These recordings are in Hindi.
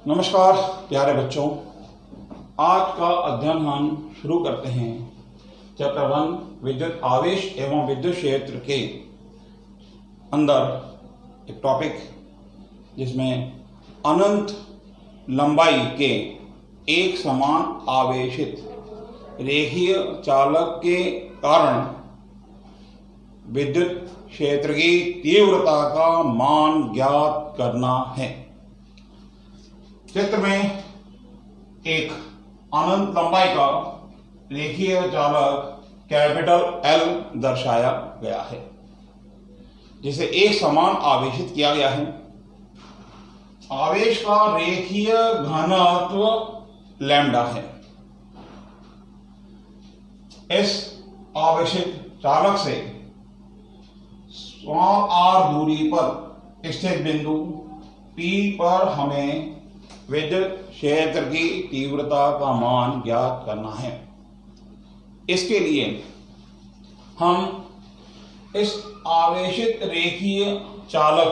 नमस्कार प्यारे बच्चों, आज का अध्ययन हम शुरू करते हैं चैप्टर 1 विद्युत आवेश एवं विद्युत क्षेत्र के अंदर एक टॉपिक जिसमें अनंत लंबाई के एक समान आवेशित रेखीय चालक के कारण विद्युत क्षेत्र की तीव्रता का मान ज्ञात करना है। चित्र में एक अनंत लंबाई का रेखीय चालक कैपिटल एल दर्शाया गया है, जिसे एक समान आवेशित किया गया है। आवेश का रेखीय घनत्व लैम्डा है। इस आवेशित चालक से स्मॉल आर दूरी पर स्थित बिंदु P पर हमें विद्युत क्षेत्र की तीव्रता का मान ज्ञात करना है। इसके लिए हम इस आवेशित रेखीय चालक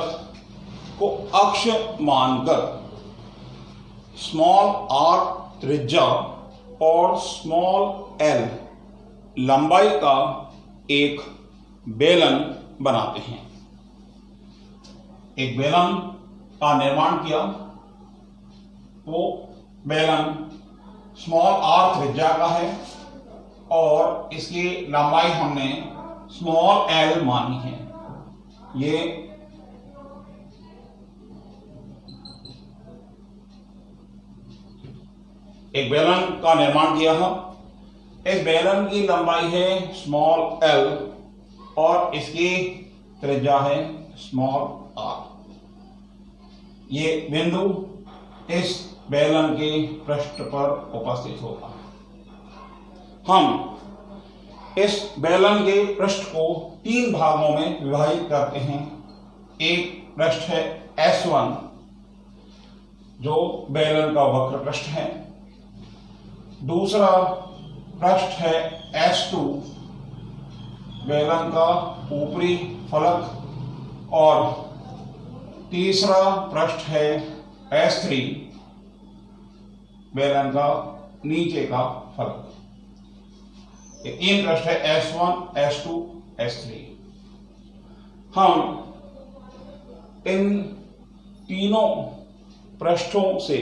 को अक्ष मानकर स्मॉल r त्रिज्या और स्मॉल l लंबाई का एक बेलन बनाते हैं। एक बेलन का निर्माण किया, वो बेलन स्मॉल r त्रिज्या का है और इसकी लंबाई हमने स्मॉल l मानी है। ये एक बेलन का निर्माण किया है। इस बेलन की लंबाई है स्मॉल l और इसकी त्रिज्या है स्मॉल r। ये बिंदु इस बेलन के पृष्ठ पर उपस्थित होगा। हम इस बेलन के पृष्ठ को 3 भागों में विभाजित करते हैं। एक पृष्ठ है S1 जो बेलन का वक्र पृष्ठ है। दूसरा पृष्ठ है S2 बेलन का ऊपरी फलक और तीसरा पृष्ठ है S3 बेलन का नीचे का फलक। ये 3 पृष्ठ है S1, S2, S3। हम इन तीनों पृष्ठों से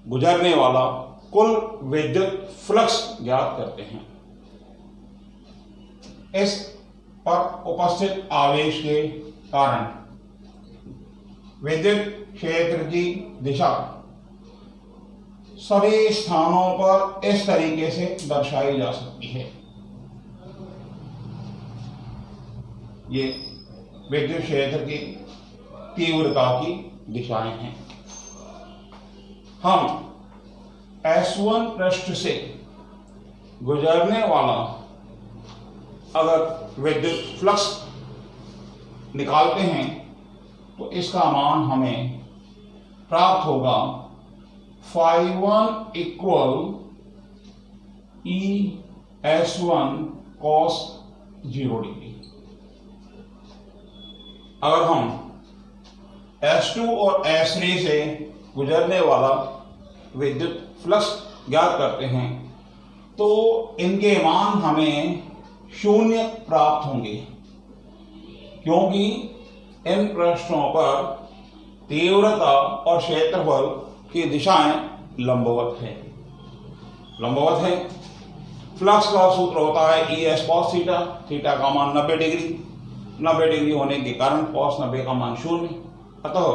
गुजरने वाला कुल विद्युत फ्लक्स ज्ञात करते हैं। इस पर उपस्थित आवेश के कारण विद्युत क्षेत्र की दिशा सभी स्थानों पर इस तरीके से दर्शाई जा सकती है। ये विद्युत क्षेत्र की तीव्रता की दिशाएं हैं। हम S1 पृष्ठ से गुजरने वाला अगर विद्युत फ्लक्स निकालते हैं तो इसका मान हमें प्राप्त होगा phi1 equal ES1 cos 0 degree. अगर हम S2 और S3 से गुजरने वाला विद्युत फ्लक्स ज्ञात करते हैं तो इनके मान हमें 0 प्राप्त होंगे, क्योंकि इन पृष्ठों पर तीव्रता और क्षेत्रफल की दिशाएं लंबवत है। फ्लक्स का सूत्र होता है ES cos थीटा। थीटा का मान 90 डिग्री। 90 डिग्री होने के कारण cos 90 का मान 0। अतः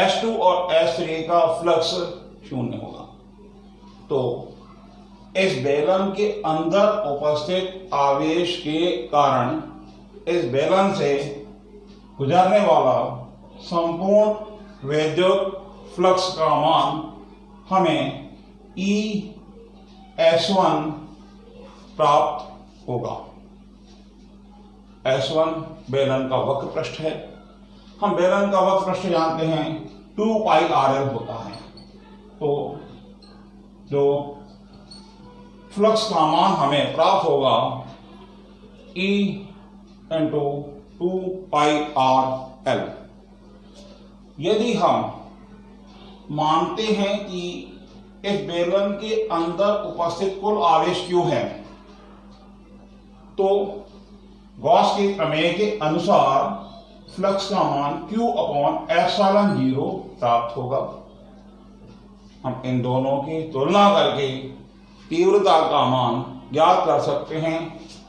S2 और S3 का फ्लक्स 0 होगा। तो इस बेलन के अंदर उपस्थित आवेश के कारण इस बेलन से गुजरने वाला संपूर्ण विद्युत फ्लक्स का मान हमें ES1 प्राप्त होगा। S1 बेलन का वक्र पृष्ठ है। हम बेलन का वक्र पृष्ठ जानते हैं 2 पाई RL होता है। तो जो फ्लक्स का मान हमें प्राप्त होगा E इंटू 2 पाई RL। यदि हम मानते हैं कि इस बेलन के अंदर उपस्थित कुल आवेश Q है, तो गॉस के प्रमेय के अनुसार फ्लक्स का मान Q अपॉन एप्सिलॉन 0 प्राप्त होगा। हम इन दोनों की तुलना करके तीव्रता का मान ज्ञात कर सकते हैं।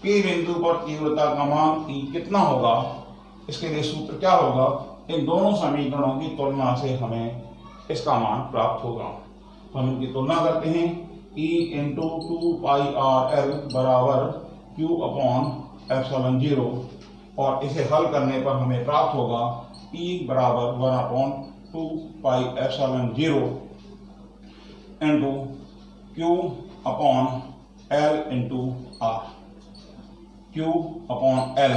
P बिंदु पर तीव्रता का मान E कितना होगा, इसके लिए सूत्र क्या होगा, इन दोनों समीकरणों की तुलना से हमें इसका मान प्राप्त होगा। हम इनकी तुलना करते हैं। E इंटू 2πrl बराबर Q अपॉन एप्सिलॉन 0, और इसे हल करने पर हमें प्राप्त होगा E बराबर 1/2π epsilon 0 into Q upon L into R। Q upon L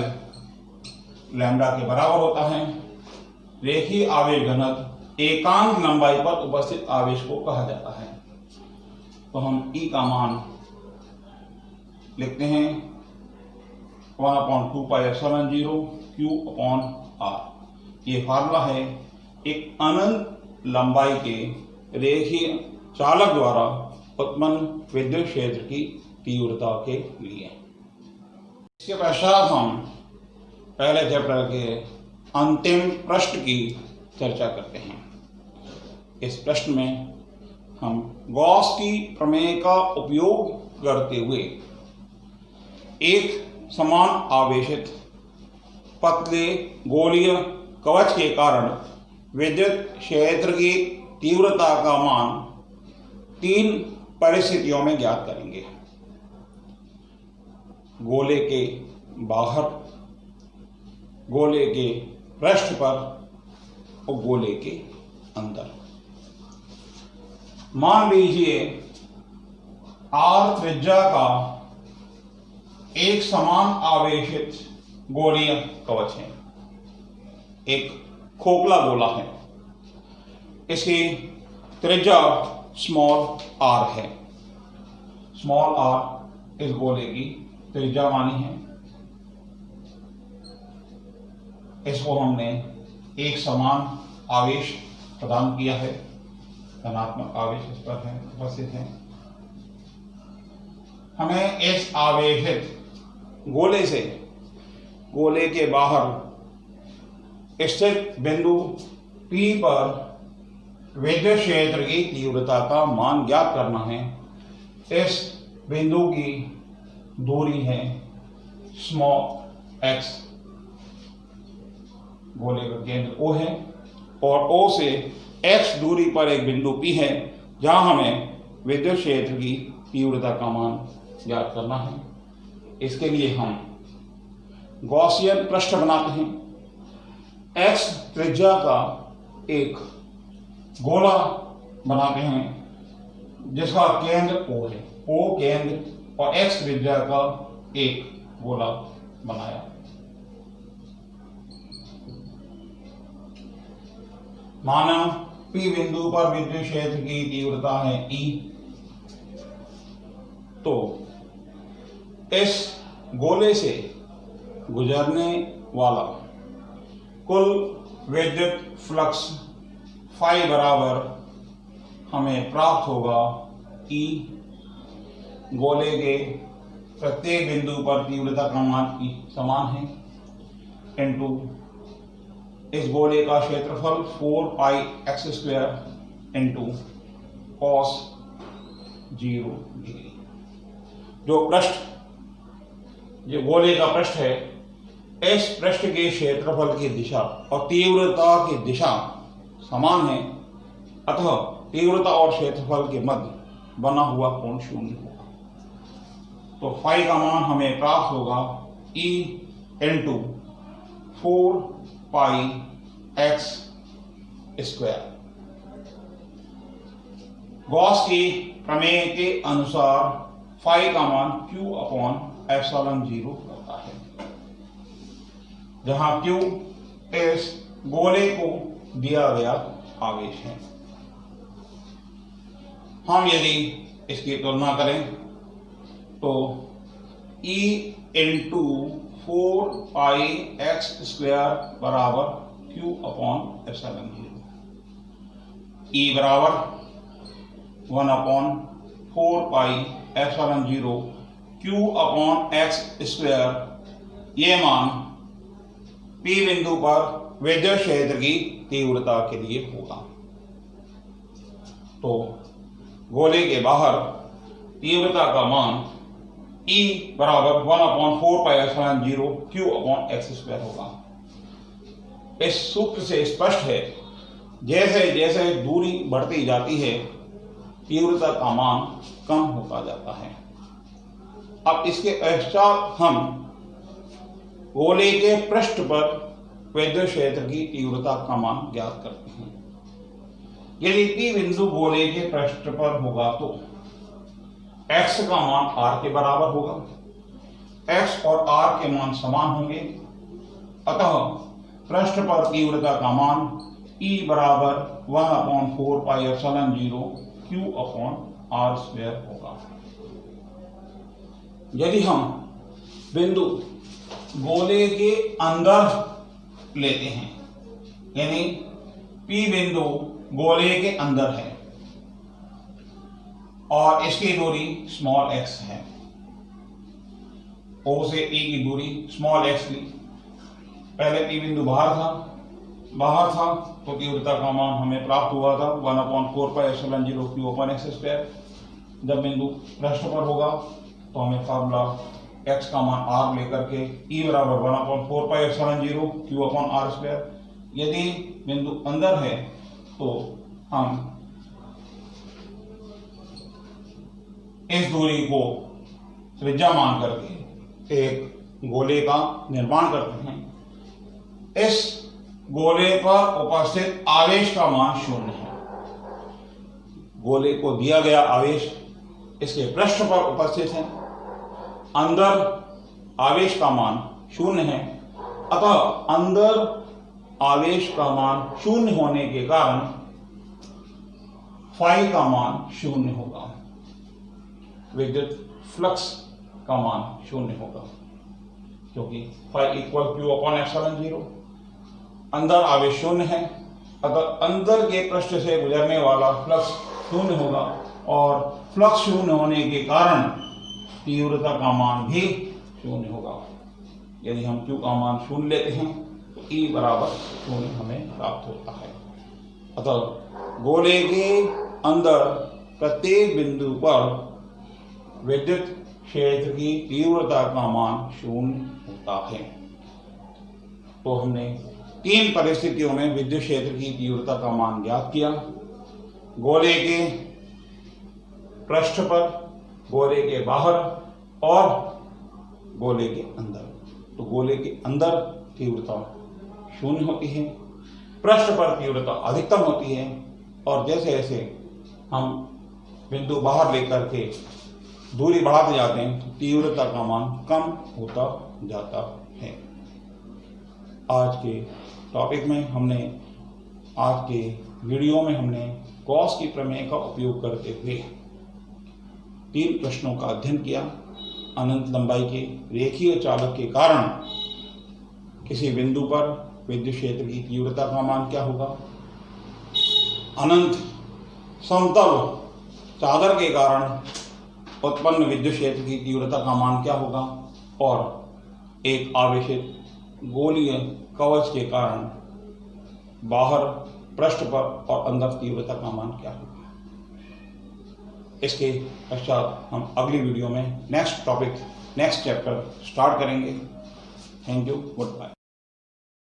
lambda के बराबर होता है। रेखीय आवेश घनत्व एकांक लंबाई पर उपस्थित आवेश को कहा जाता है। तो हम E का मान लिखते हैं 1/2π एप्सिलॉन 0 Q अपॉन R। ये फार्मूला है एक अनंत लंबाई के रेखीय चालक द्वारा उत्पन्न विद्युत क्षेत्र की तीव्रता के लिए। इसके पश्चात हम पहले चैप्टर के अंतिम प्रश्न की चर्चा करते हैं। इस प्रश्न में हम गॉस की प्रमेय का उपयोग करते हुए एक समान आवेशित पतले गोलीय कवच के कारण विद्युत क्षेत्र की तीव्रता का मान 3 परिस्थितियों में ज्ञात करेंगे। गोले के बाहर, गोले के पृष्ठ पर और गोले के अंदर। मान लीजिए R त्रिज्या का एक समान आवेशित गोलीय कवच है, एक खोखला गोला है, इसकी त्रिज्या स्मॉल r है। स्मॉल r इस गोले की त्रिज्या मानी है। इसको हमने एक समान आवेश प्रदान किया है, धनात्मक आवेश इस पर है, उपस्थित है। हमें इस आवेशित गोले से गोले के बाहर स्थित बिंदु P पर विद्युत क्षेत्र की तीव्रता का मान ज्ञात करना है। इस बिंदु की दूरी है स्मॉल x, गोले का केंद्र O है, और O से x दूरी पर एक बिंदु P है जहां हमें विद्युत क्षेत्र की तीव्रता का मान ज्ञात करना है। इसके लिए हम गॉसियन पृष्ठ बनाते हैं। x त्रिज्या का एक गोला बनाते हैं जिसका केंद्र O है, O केंद्र, और x त्रिज्या का एक गोला बनाया। माना P बिंदु पर विद्युत क्षेत्र की तीव्रता है E, तो इस गोले से गुजरने वाला कुल विद्युत फ्लक्स फाई बराबर हमें प्राप्त होगा E, गोले के प्रत्येक बिंदु पर तीव्रता का मान E समान है, इनटू इस गोले का क्षेत्रफल 4πx² इंटू cos 0 डिग्री। जो पृष्ठ, जो गोले का पृष्ठ है, इस पृष्ठ के क्षेत्रफल की दिशा और तीव्रता की दिशा समान है, अतः तीव्रता और क्षेत्रफल के मध्य बना हुआ कोण शून्य होगा। तो फाई का मान हमें प्राप्त होगा E इंटू 4πx²। गॉस की प्रमेय के अनुसार फाई का मान Q अपॉन एप्सिलॉन 0 होता है, जहां Q इस गोले को दिया गया आवेश है। हम यदि इसकी तुलना करें तो E इंटू 4πx² बराबर Q अपॉन एप्सिलॉन 0। E बराबर 1/4πε0 Q/x², ये मान P बिंदु पर विद्युत क्षेत्र की तीव्रता के लिए होगा। तो गोले के बाहर तीव्रता का मान E बराबर 1/4πε0 Q/x² होगा। इस सूत्र से स्पष्ट है, जैसे जैसे दूरी बढ़ती जाती है तीव्रता का मान कम होता जाता है। अब इसके पश्चात हम गोले के पृष्ठ पर विद्युत क्षेत्र की तीव्रता का मान ज्ञात करते हैं। यदि P बिंदु गोले के पृष्ठ पर होगा तो x का मान r के बराबर होगा। x और r के मान समान होंगे, अतः पृष्ठ पर तीव्रता का मान E बराबर 1/4πε0 Q/r² होगा। यदि हम बिंदु गोले के अंदर लेते हैं, यानी P बिंदु गोले के अंदर है और इसकी दूरी स्मॉल x है, O से E की दूरी स्मॉल x ली। पहले P बिंदु बाहर था तो तीव्रता का मान हमें प्राप्त हुआ था 1/4πε0 Q/x²। जब बिंदु पृष्ठ पर होगा तो हमें फार्मूला x का मान r लेकर के E बराबर 1/4πε0 Q/r²। यदि बिंदु अंदर है तो हम इस दूरी को त्रिज्या मान करके एक गोले का निर्माण करते हैं। इस गोले पर उपस्थित आवेश का मान 0 है। गोले को दिया गया आवेश इसके पृष्ठ पर उपस्थित है, अंदर आवेश का मान 0 है, अतः अंदर आवेश का मान 0 होने के कारण फाई का मान 0 होगा, विद्युत फ्लक्स का मान 0 होगा, क्योंकि फाई इक्वल Q/ε0। अंदर आवेश 0 है, अतः अंदर के पृष्ठ से गुजरने वाला फ्लक्स 0 होगा और फ्लक्स 0 होने के कारण तीव्रता का मान भी 0 होगा। यदि हम Q का मान 0 लेते हैं तो E बराबर 0 हमें प्राप्त होता है। अतः गोले के अंदर प्रत्येक बिंदु पर विद्युत क्षेत्र की तीव्रता का मान 0 होता है। तो हमने 3 परिस्थितियों में विद्युत क्षेत्र की तीव्रता का मान ज्ञात किया। गोले के पृष्ठ पर, गोले के बाहर और गोले के अंदर। तो गोले के अंदर तीव्रता 0 होती है, पृष्ठ पर तीव्रता अधिकतम होती है, और जैसे जैसे हम बिंदु बाहर लेकर के दूरी बढ़ाते जाते हैं तो तीव्रता का मान कम होता जाता है। आज के टॉपिक में आज के वीडियो में हमने गॉस की प्रमेय का उपयोग करते हुए 3 प्रश्नों का अध्ययन किया। अनंत लंबाई के रेखीय चालक के कारण किसी बिंदु पर विद्युत क्षेत्र की तीव्रता का मान क्या होगा, अनंत समतल चादर के कारण उत्पन्न विद्युत क्षेत्र की तीव्रता का मान क्या होगा, और एक आवेशित गोलीय कवच के कारण बाहर, पृष्ठ पर और अंदर तीव्रता का मान क्या होगा। इसके पश्चात हम अगली वीडियो में नेक्स्ट चैप्टर स्टार्ट करेंगे। Thank you, good bye.